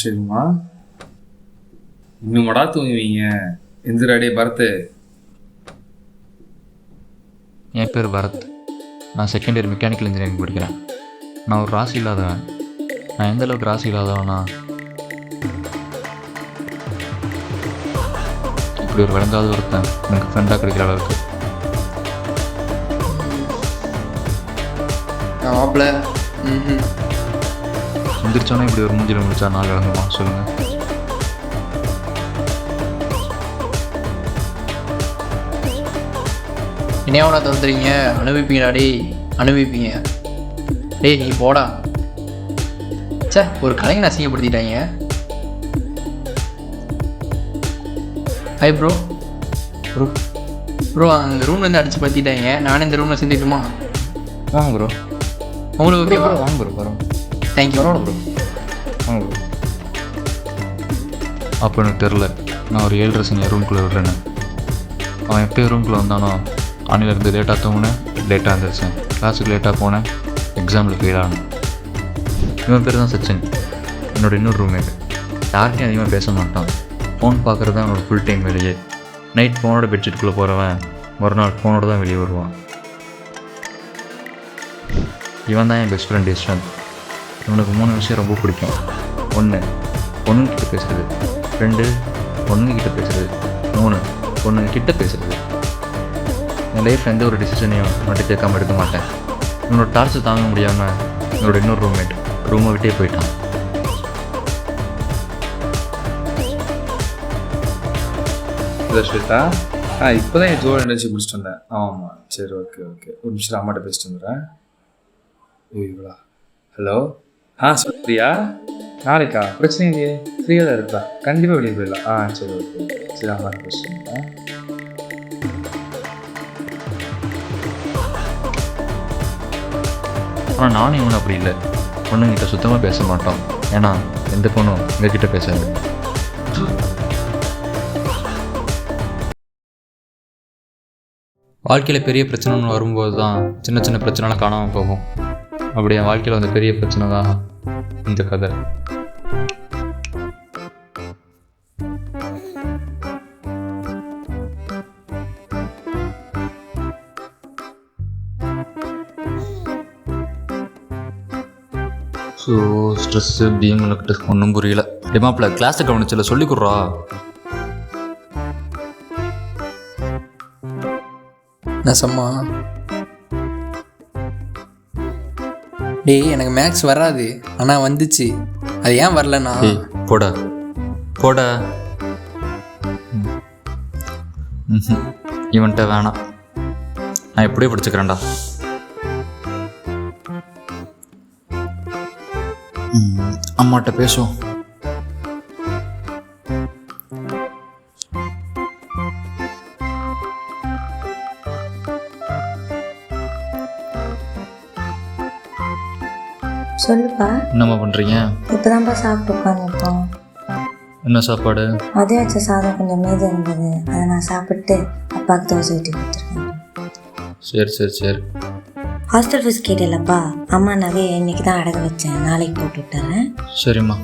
சரிம்மா. இன்னும்டா தூங்குவீங்க? எந்திராடே பரத். என் பேர் பரத். நான் செகண்ட் இயர் மெக்கானிக்கல் இன்ஜினியரிங் படிக்கிறேன். நான் ஒரு ராசி இல்லாதவன். நான் எந்தளவுக்கு ராசி இல்லாதவனா, இப்படி ஒரு விளங்காத ஒருத்தன் எனக்கு ஃப்ரெண்டாக கிடைக்கிற அளவுக்கு. எந்திரிச்சோன்னே இப்படி ஒரு மூஞ்சில் முடிச்சா நாள் விளங்குமா சொல்லுங்கள்? என்னையாவடா தந்துறீங்க? அனுபவிப்பீங்கடா டேய், அனுபவிப்பீங்க டேய். நீ போடா. சே, ஒரு கலைஞனை அசிங்கப்படுத்திட்டாங்க. Hi bro. ப்ரோ அந்த ரூம்லேருந்து அடித்து பற்றிட்டாங்க. நானே இந்த ரூமில் செஞ்சுட்டுமா? வாங்க ப்ரோ. உங்களுக்கு ஓகே ப்ரோ? வாங்க ப்ரோ, வரோம். Thank you bro. வாங்க ப்ரோ. அப்போ எனக்கு தெரில நான் ஒரு 7:30 சீனியர் ரூம்குள்ளே விடுறேன்னு. அவன் எப்போயும் ரூம்குள்ளே வந்தானோ அன்னிலேருந்து லேட்டாக தூங்கினேன், லேட்டாக இருந்துருச்சேன், கிளாஸுக்கு லேட்டாக போனேன், எக்ஸாமில் ஃபெயில் ஆனேன். இவன் பேர் தான் சச்சின், என்னோடய இன்னொரு ரூம்மேட். யார்கிட்டையும் அதிகமாக பேச மாட்டான். ஃபோன் பார்க்குறது தான் அவனோட ஃபுல் டைம் வெளியே. நைட் ஃபோனோட பெட்ஷீட்டுக்குள்ளே போகிறவன் மறுநாள் ஃபோனோட தான் வெளியே வருவான். இவன் தான் என் பெஸ்ட் ஃப்ரெண்ட் யஷ்வந்த். இவனுக்கு 3 விஷயம் ரொம்ப பிடிக்கும். 1 பொண்ணுங்கிட்ட பேசுகிறது, 2 பொண்ணுங்கிட்ட பேசுகிறது, 3 பொண்ணுங்கிட்ட பேசுகிறது. என் லைஃப் எந்த ஒரு டிசிஷனையும் மட்டும் கேட்காம எடுக்க மாட்டேன். இவனோட டார்ச்சர் தாங்க முடியாமல் என்னோட இன்னொரு ரூம்மேட் ரூமை விட்டே போயிட்டான். ஸ்வேதா, இப்போ தான் என் ஜோ எனர்ஜி முடிச்சுட்டு வந்தேன். ஆமாம், சரி, ஓகே ஓகே. ஒரு நிமிஷம் அம்மாட்ட பேசிட்டு வந்துடுறேன். இவ்வளோ. ஹலோ. சரியா? நாளைக்கா? பிரச்சனை இல்லையே, ஃப்ரீயாக தான் இருக்கா? கண்டிப்பாக வெளியே போயிடலாம். சரி, ஓகே. சரி, அம்மாட்ட பேசிட்டு வந்துடுறேன். ஆனால் நானும் இவனும் அப்படி இல்லை. பொண்ணுங்கிட்ட சுத்தமாக பேச மாட்டோம். ஏன்னா எந்த பொண்ணும் எங்ககிட்ட பேசாது. வாழ்க்கையில் பெரிய பிரச்சனைன்னு வரும்போது தான் சின்ன சின்ன பிரச்சனைலாம் காணாமல் போகும். அப்படி என் வாழ்க்கையில் வந்து பெரிய பிரச்சனை தான் இந்த கதை. ஸோ ஸ்ட்ரெஸ்ஸு பிஎம்கிட்ட ஒன்றும் புரியல. டிமாப்பில் கிளாஸை கவனிச்சில் சொல்லி கொடுறா. நசம்மா டேய், எனக்கு மேக்ஸ் வராது, ஆனால் வந்துச்சு. அது ஏன் வரலண்ணா? போடா போடா. இவன்கிட்ட வேணாம், நான் எப்படியே படிச்சுக்கிறேன்டா. அம்மாட்ட பேசுவோம். சொல்லுப்பா. என்னம்மா பண்ணுறீங்க? இப்போதான்ப்பா சாப்பிட்டு உட்காந்துருக்கோம். என்ன சாப்பாடு? மதியம் வச்ச சாதம் கொஞ்சம் மீதி இருந்தது, அதை நான் சாப்பிட்டு அப்பாவுக்கு தோசை ஊற்றி கொடுத்துருக்கேன். சரி சரி சரி. ஹாஸ்டல் ஃபீஸ் கேட்டேன்லப்பா, அம்மா நகையை இன்னைக்கு தான் அடகு வச்சேன், நாளைக்கு போட்டு விட்டுறேன். சரிம்மா.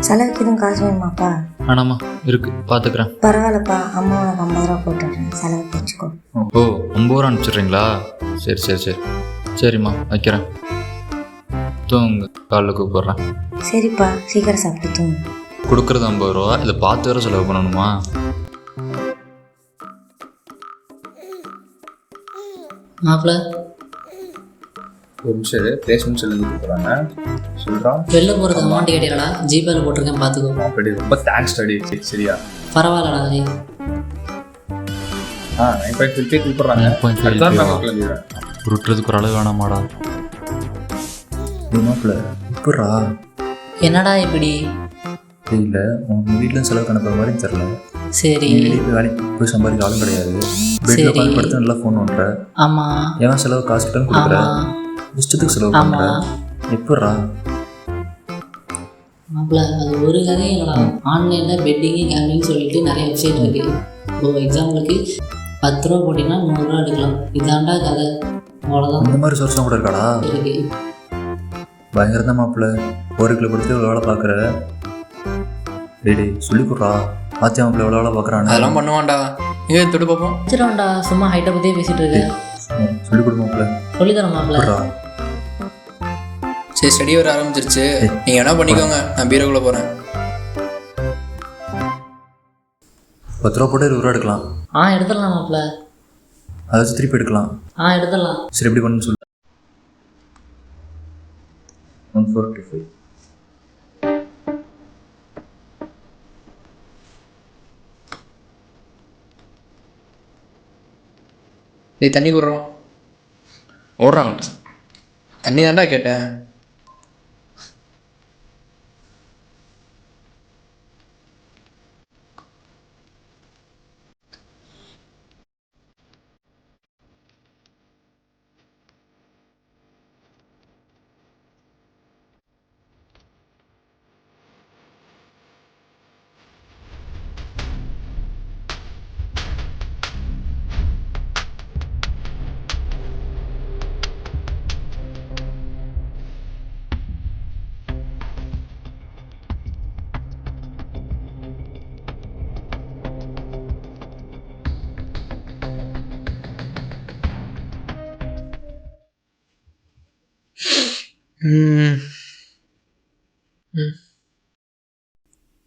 செலவுக்கு எதுவும் காசு வேணுமாப்பா? வேணாம்மா, இருக்கு, பார்த்துக்கிறேன். பரவாயில்லப்பா, அம்மா உனக்கு 50 ரூபா போட்டு விட்றேன், செலவுக்கு வச்சுக்கோ. ஓ, 50 ரூபா அனுப்பிச்சிட்றீங்களா? சரி சரி சரி. சரிம்மா, வைக்கிறேன். தூங்க, காலைல கூப்பிட்றேன். சரிப்பா, சீக்கிரம் சாப்பிட்டு தூங்கு. கொடுக்குறது 50 ரூபா, இதை பார்த்து வேறு செலவு பண்ணணுமா? மாப்பிள்ள ஒரு நிமிஷம் பேசணும்னு சொல்லி கூப்பிட்றாங்க. சொல்கிறான். வெளில போகிறது அமௌண்ட் கேட்டீங்களா? ஜிபேயில் போட்டிருக்கேன், பார்த்துக்கோ. அப்படி ரொம்ப தேங்க்ஸ் டாடி. சரியா? பரவாயில்லடா. நான் 9.5 கூப்பிட்றாங்க. கிளம்பிடுறேன். உருட்டுறதுக்கு ஒரு அளவு வேணாமாடா? மாப்பிள்ள இப்படா. என்னடா இப்படி? இல்லை, உங்கள் வீட்டில் செலவு கணக்கிற மாதிரி தெரில. சரி, வேலைக்கு போய் சம்பாதிக்க ஆளும் கிடையாது. வீட்டில் பார்த்து படுத்து நல்லா ஃபோன் பண்ணுற. ஆமாம். ஏன்னா செலவு காசு கிட்ட கொடுக்குற, இஷ்டத்துக்கு செலவு பண்ணுற. எப்படா மாப்பிள்ள அது ஒரு கதை இல்லைடா. ஆன்லைனில் பெட்டிங்கு கேம்பிங் சொல்லிட்டு நிறைய வெப்சைட் இருக்குது. இப்போ எக்ஸாம்பிளுக்கு 10 ரூபா போட்டிங்கன்னா 100 ரூபா எடுக்கலாம். இதாண்டா கதை, அவ்வளோதான். இந்த மாதிரி சோர்ஸ்லாம் கூட இருக்காடா? இருக்கு. பயங்கரம் தான் மாப்பிள்ள. 1 கிலோ கொடுத்து வேலை பார்க்குற, டேய் சொல்லிக் கொடுறா. பாத்தியா மாப்பிள்ள எவ்வளோ பார்க்குறான்னு. அதெல்லாம் பண்ணுவான்டா. தொட்டு பார்ப்போம். வச்சிரோம்டா, சும்மா ஹைட்டை பற்றியே பேசிகிட்டு இருக்க. சொல்லிக் கொடு மாப்பிள்ள. சொல்லித்தரேன் மாப்பிள்ள. சரி, ஸ்டடி வர ஆரம்பிச்சிருச்சு. நீங்கள் என்ன பண்ணிக்கோங்க, நான் பீரோக்குள்ளே போகிறேன். 10 ரூபா போட்டு 20 ரூபா எடுக்கலாம். எடுத்துடலாம் மாப்பிள்ள. அதை வச்சு திருப்பி எடுக்கலாம். எடுத்துடலாம். சரி எப்படி பண்ணு சொல்லு. 1425. தண்ணி குடுறோம். ஓடுறாங்க. தண்ணி தான்டா கேட்டேன்.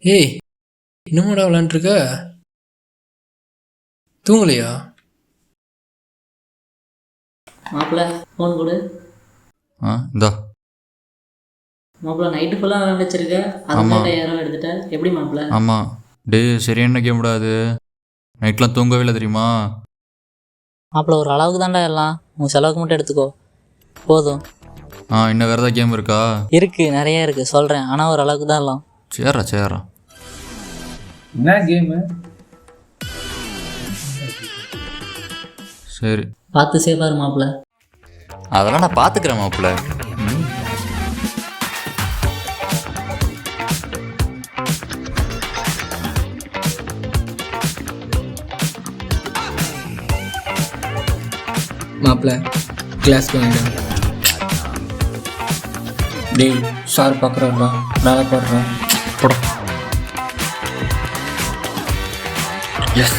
ஏய், இன்னும்டா விளாண்டுருக்க? தூங்கலையா? மாப்பிள்ள ஃபோன் கொடு. இந்தா. மாப்பிள்ள நைட்டு ஃபுல்லாக விளையாண்டுச்சிருக்க, அது மாதிரி யாரும் எடுத்துட்ட. எப்படி மாப்பிள்ள? ஆமாம். சரியான கேம் விடாது. நைட்லாம் தூங்கவே இல்லை தெரியுமா? மாப்பிள்ள ஒரு அளவுக்கு தான்டா எல்லாம், உன் செலவுக்கு மட்டும் எடுத்துக்கோ போதும். இன்னும் வேறு ஏதாவது கேம் இருக்கா? இருக்குது, நிறைய இருக்குது, சொல்கிறேன். ஆனால் ஒரு அளவுக்கு தான் எல்லாம். சரிடா. என்ன கேமு? சரி, பார்த்து சேஃபாரு மாப்பிள்ள. அதெல்லாம் நான் பார்த்துக்கிறேன் மாப்பிள்ள. மாப்பிள்ள கிளாஸ்க்கு வேண்டாம். டேய், சார் பார்க்குறாருடா, மேலே போடுறேன். போட. எஸ்.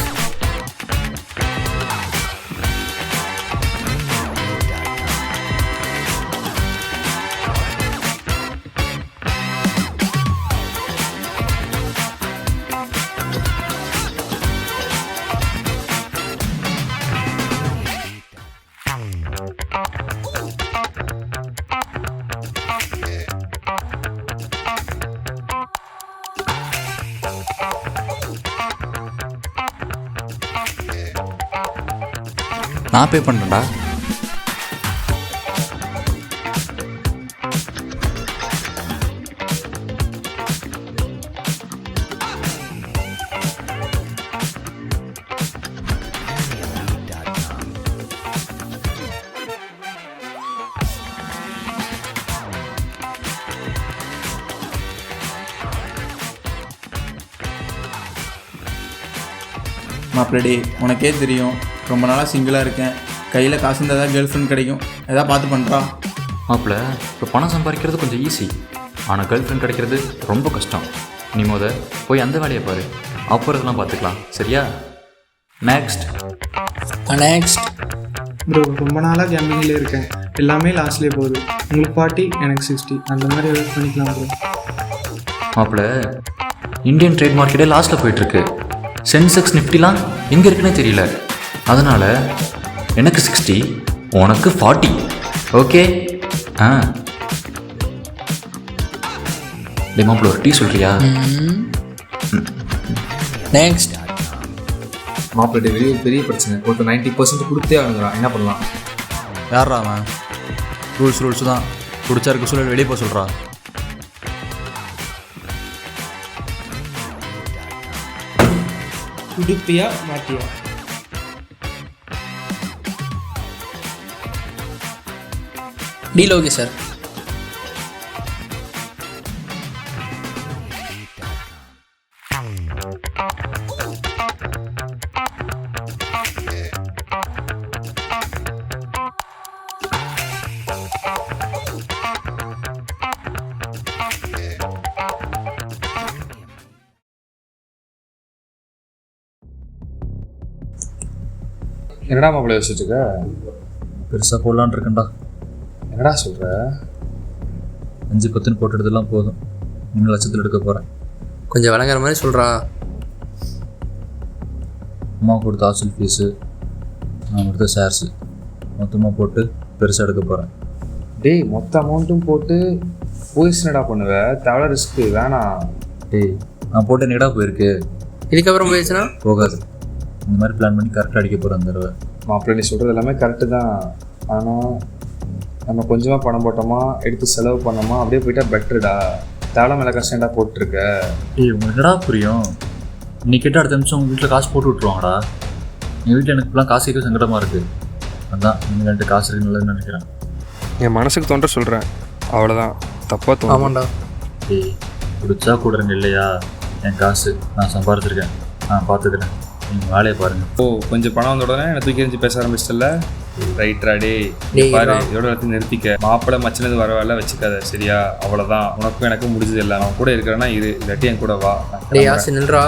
நான் பே பண்ணுறேன்டா. மாப்பிள்ளடி, உனக்கே தெரியும் ரொம்ப நாளாக சிங்கிளாக இருக்கேன். கையில் காசு இருந்தால் தான் கேர்ள் ஃப்ரெண்ட் கிடைக்கும். எதாவது பார்த்து பண்ணுறா. மாப்பிள்ள, இப்போ பணம் சம்பாதிக்கிறது கொஞ்சம் ஈஸி, ஆனால் கேர்ள் ஃப்ரெண்ட் கிடைக்கிறது ரொம்ப கஷ்டம். நீ போய் அந்த வேலையை பாரு, அப்புறம் இதெல்லாம் பார்த்துக்கலாம். சரியா? நெக்ஸ்ட். ப்ரோ, ரொம்ப நாளாக கேம்பிங்கில் இருக்கேன். எல்லாமே லாஸ்ட்லேயே போகுது. உங்களுக்கு 40, எனக்கு 60. அந்த மாதிரி எதாவது பண்ணிக்கலாம் ப்ரோ. மாப்பிள்ள, இந்தியன் ட்ரேட் மார்க்கெட்டே லாஸ்ட்டில் போயிட்டுருக்கு. சென்செக்ஸ் நிஃப்டிலாம் எங்கே இருக்குன்னே தெரியல. அதனால் எனக்கு 60, உனக்கு 40. ஓகே? மாப்பிள்ள ஒரு டீ சொல்கிறியா? நெக்ஸ்ட். மாப்பிள்ளை வெளியே பெரிய பிரச்சனை. ஒருத்தர் 90% கொடுத்தே ஆகுங்கிறான். என்ன பண்ணலாம்? யாரா அவன்? ரூல்ஸ் தான். பிடிச்சா இருக்க சொல்ல வெளியே போக சொல்கிறா. குடிப்பியா மாட்டியா? Deal okay sir. என்னடா மாப்பிள்ளை யோசிச்சுட்டு இருக்க? பெருசாக போடலான்னு இருக்கேன்டா. என்னடா சொல்கிற? 5-10 போட்டுறதெல்லாம் போதும். 3 லட்சத்தில் எடுக்க போகிறேன். கொஞ்சம் விளங்குற மாதிரி சொல்கிறா. அம்மா கொடுத்த ஹாஸ்டல் ஃபீஸு, நான் கொடுத்த ஷேர்ஸு மொத்தமாக போட்டு பெருசாக எடுக்க போகிறேன். டேய், மொத்த அமௌண்ட்டும் போட்டு போயிடுச்சுனடா பண்ணுவேன். தவளை ரிஸ்க்கு வேணாம். டேய், நான் போட்டு என்னடா போயிருக்கு? இதுக்கப்புறம் போயிடுச்சுன்னா போகாது. இந்த மாதிரி பிளான் பண்ணி கரெக்டாக அடிக்க போகிறேன் அந்த தடவை. மாப்பிள்ளை நீ சொல்கிறது எல்லாமே கரெக்டு தான். ஆனால் நம்ம கொஞ்சமாக பணம் போட்டோமா, எடுத்து செலவு பண்ணோமா, அப்படியே போயிட்டா பெட்டருடா. தவளை மேலே கஷ்டம்டா போட்டுருக்க. டேய், உங்களுக்கு என்னடா புரியும்? இன்னைக்கு கேட்டால் அடுத்த நிமிஷம் உங்கள் வீட்டில் காசு போட்டு விட்ருவாங்கடா. எங்கள் வீட்டில் எனக்கு இப்போலாம் காசு கேட்க சங்கடமாக இருக்குது. அதான் நீங்கள் 2 காசு இருக்கு நல்லதுன்னு நினைக்கிறேன். என் மனசுக்கு தோன்ற சொல்கிறேன், அவ்வளோதான். தப்பாக தோணும். ஆமாண்டா. டேய், குடிச்சா கூடுறங்க இல்லையா? என் காசு நான் சம்பாதிச்சிருக்கேன், நான் பார்த்துக்கிறேன். நீங்கள் வேலையை பாருங்கள். ஓ, கொஞ்சம் பணம் வந்த உடனே என்னை தூக்கி எறிஞ்சு பேச ஆரம்பிச்சிட்டல. ரைட்ரா டே. டேய், பாரு, இருடா. இதோட எல்லாத்தையும் நிறுத்திக்க. மாப்பிள்ளை மச்சினது வர வேலை வச்சுக்காத, சரியா? அவ்வளோதான். உனக்கும் எனக்கும் முடிஞ்சது இல்லை. அவன் கூட இருக்கிறேன்னா இரு, இல்லாட்டி என் கூட வா. நான் டேய் கிளம்புறேன். ஆசை நில்றா.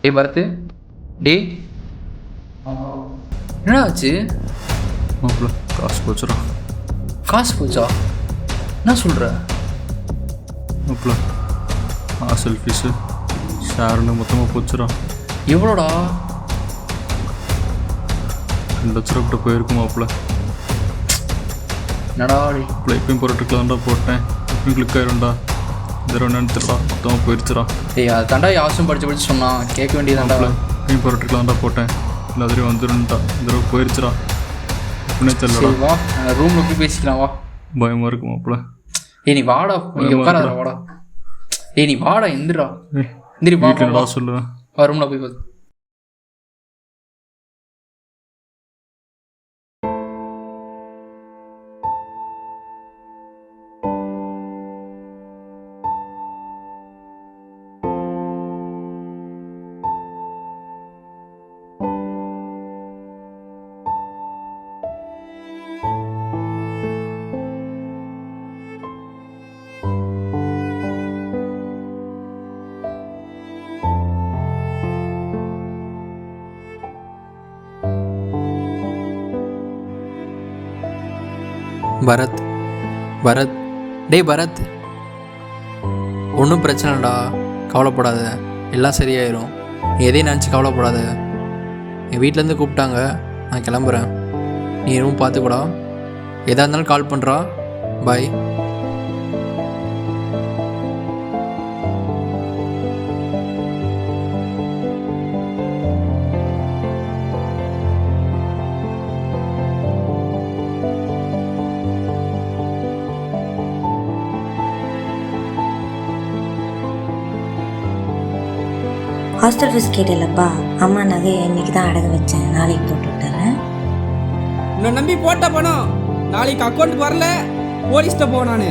டேய் பரத்து, டேய் என்னடா ஆச்சு? மாப்பிள்ள காசு போச்சுடா. காசு போச்சா? என்ன சொல்கிற? மாப்பிள்ள ஹாஸ்டல் ஃபீஸு ஷேர்னு மொத்தமாக போச்சுடா. எவ்வளோடா? 2 லட்ச ரூபா கிட்ட போயிருக்கும் மாப்பிள்ள. என்னடா டேய்? மாப்பிள்ள எப்பயும் போராட்டுக்கலாம்டா போட்டேன், எப்பயும் கிளிக் ஆயிரும்டா. இதோ நினைத்துடா மொத்தமாக போயிடுச்சுடா. டேய் அதை தாண்டா யாசும் படிச்சு சொன்னான், கேட்க வேண்டியதாண்டா. எப்பயும் போராட்டுக்கலாம்டா போட்டேன், இல்லை அதுலேயும் வந்துடும்டா. இந்த தடவை போயிடுச்சுடா. எப்படின்னே தெரியலடா. சரி வா, ரூமில் போய் பேசிக்கலாம் வா. பயமாக இருக்கு மாப்பிள்ள. டேய் நீ வாடா, இங்கே உட்காராத வாடா. டேய் நீ வாடா, எந்திரா எந்திரி வா, வீட்டில் வா என்னடா சொல்லுவேன்? வா ரூமில் போய் பாரு. பரத், பரத், டேய் பரத், ஒன்றும் பிரச்சனைடா, கவலைப்படாத, எல்லாம் சரியாயிரும். நீ எதையும் நினச்சி கவலைப்படாத. என் வீட்டிலேருந்து கூப்பிட்டாங்க, நான் கிளம்புறேன். நீ ரூம் பார்த்துக்கூடா, எதாக இருந்தாலும் கால் பண்ணுறா. பாய். ஹாஸ்டல் ஃபீஸ் கேட்டேலப்பா, அம்மா நகையை இன்னைக்கு தான் அடகு வச்சேன், நாளைக்கு போட்டு விட்டுறேன். உன்னை நம்பி போட்ட பணம் நாளைக்கு அக்கௌண்ட் வரல, போலீஸ்ட்ட போ. நான்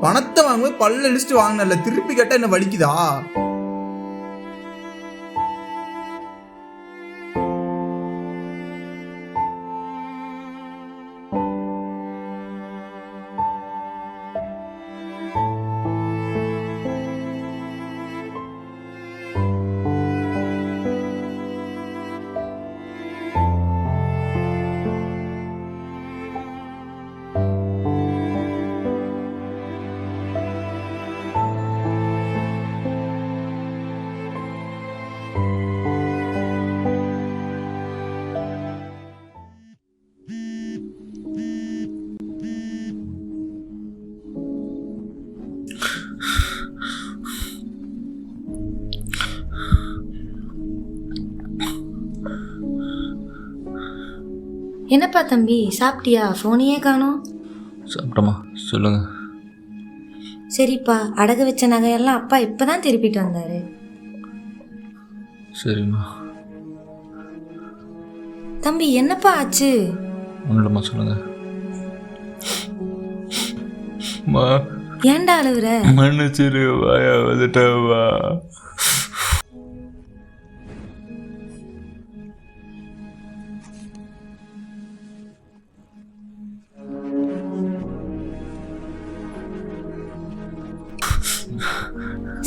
பணத்தை வாங்கும்போது பல்ல லிஸ்ட் வாங்கினல, திருப்பி கேட்டால் என்ன வலிக்குதா? என்னப்பா தம்பி சாப்பிட்டியா? ஃபோனையே காணோம். சாப்பிட்டோமா? சொல்லுங்கள். சரிப்பா, அடகு வச்ச நகையெல்லாம் அப்பா இப்பதான் திருப்பிட்டு வந்தாரு. சரிம்மா. தம்பி என்னப்பா ஆச்சு? ஒன்றும் இல்லைம்மா, சொல்லுங்கள். மா ஏன்டா அழுவுற? மன்னிச்சிரு, வாயா வந்துட்டவா.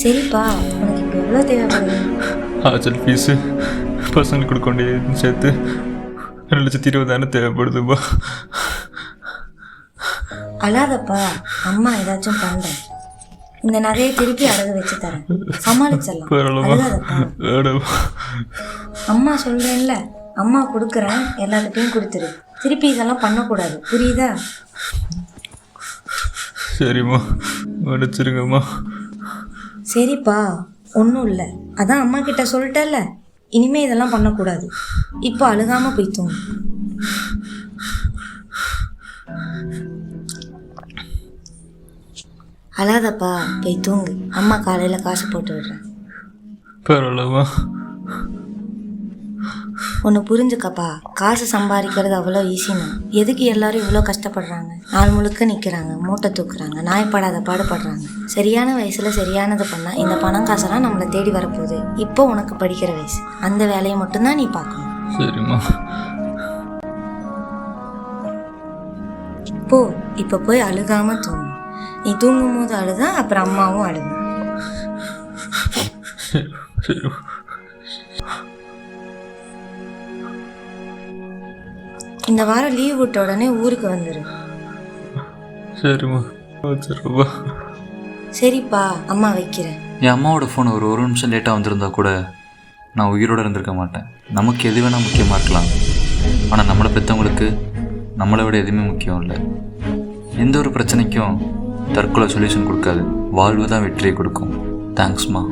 சரிப்பா, உனக்கு இப்போ எவ்வளோ தேவைப்படுது? ஹாஸ்டல் ஃபீஸு பசங்களுக்கு கொடுக்க வேண்டியது சேர்த்து 2,20,000 தேவைப்படுதுப்பா. அழாதப்பா, அம்மா ஏதாச்சும் பண்றேன். இந்த நகையை திருப்பி அடகு வச்சு தரேன், சமாளிச்சிடலாம். அழுகாதப்பா. அம்மா சொல்றேன்ல, அம்மா கொடுக்குறேன், எல்லாத்துட்டையும் கொடுத்துரு. திருப்பி இதெல்லாம் பண்ணக்கூடாது, புரியுதா? சரிம்மா, மன்னிச்சிருங்கம்மா. சரிப்பா, ஒன்றும் இல்லை. அதான் அம்மா கிட்ட சொல்லிட்டேல்ல, இனிமே இதெல்லாம் பண்ணக்கூடாது. இப்போ அழுகாம போய் தூங்கு. அழாதப்பா, போய் தூங்கு. அம்மா காலையில் காசு போட்டு விடுறேன். பரவாயில்லம்மா. ஒன்று புரிஞ்சுக்கப்பா, காசு சம்பாதிக்கிறது அவ்வளோ ஈஸின்னு. எதுக்கு எல்லாரும் இவ்வளோ கஷ்டப்படுறாங்க? நாள் முழுக்க நிற்கிறாங்க, மூட்டை தூக்குறாங்க, நாய்ப்படாத பாடுபடுறாங்க. சரியான வயசில் சரியானது பண்ணால் இந்த பணம் காசெல்லாம் நம்மளை தேடி வரப்போகுது. இப்போ உனக்கு படிக்கிற வயசு, அந்த வேலையை மட்டும்தான் நீ பார்க்கணும். சரிம்மா. போ, இப்போ போய் அழுகாம தூங்கு. நீ தூங்கும் போது அழுதா அப்புறம் அம்மாவும் அழுகும். சரி. இந்த வாரம் லீவ் விட்ட உடனே ஊருக்கு வந்துரு. சரிம்மா, வச்சிருப்பா. சரிப்பா, அம்மா வைக்கிறேன். என் அம்மாவோட ஃபோன் ஒரு நிமிஷம் லேட்டாக வந்திருந்தா கூட நான் உயிரோடு இருந்திருக்க மாட்டேன். நமக்கு எது வேணால் முக்கியமாக இருக்கலாம், ஆனால் நம்மளை பெற்றவங்களுக்கு நம்மளை விட எதுவுமே முக்கியம் இல்லை. எந்த ஒரு பிரச்சனைக்கும் தற்கொலை சொல்யூஷன் கொடுக்காது, வாழ்வு தான் வெற்றியை கொடுக்கும். தேங்க்ஸ்மா.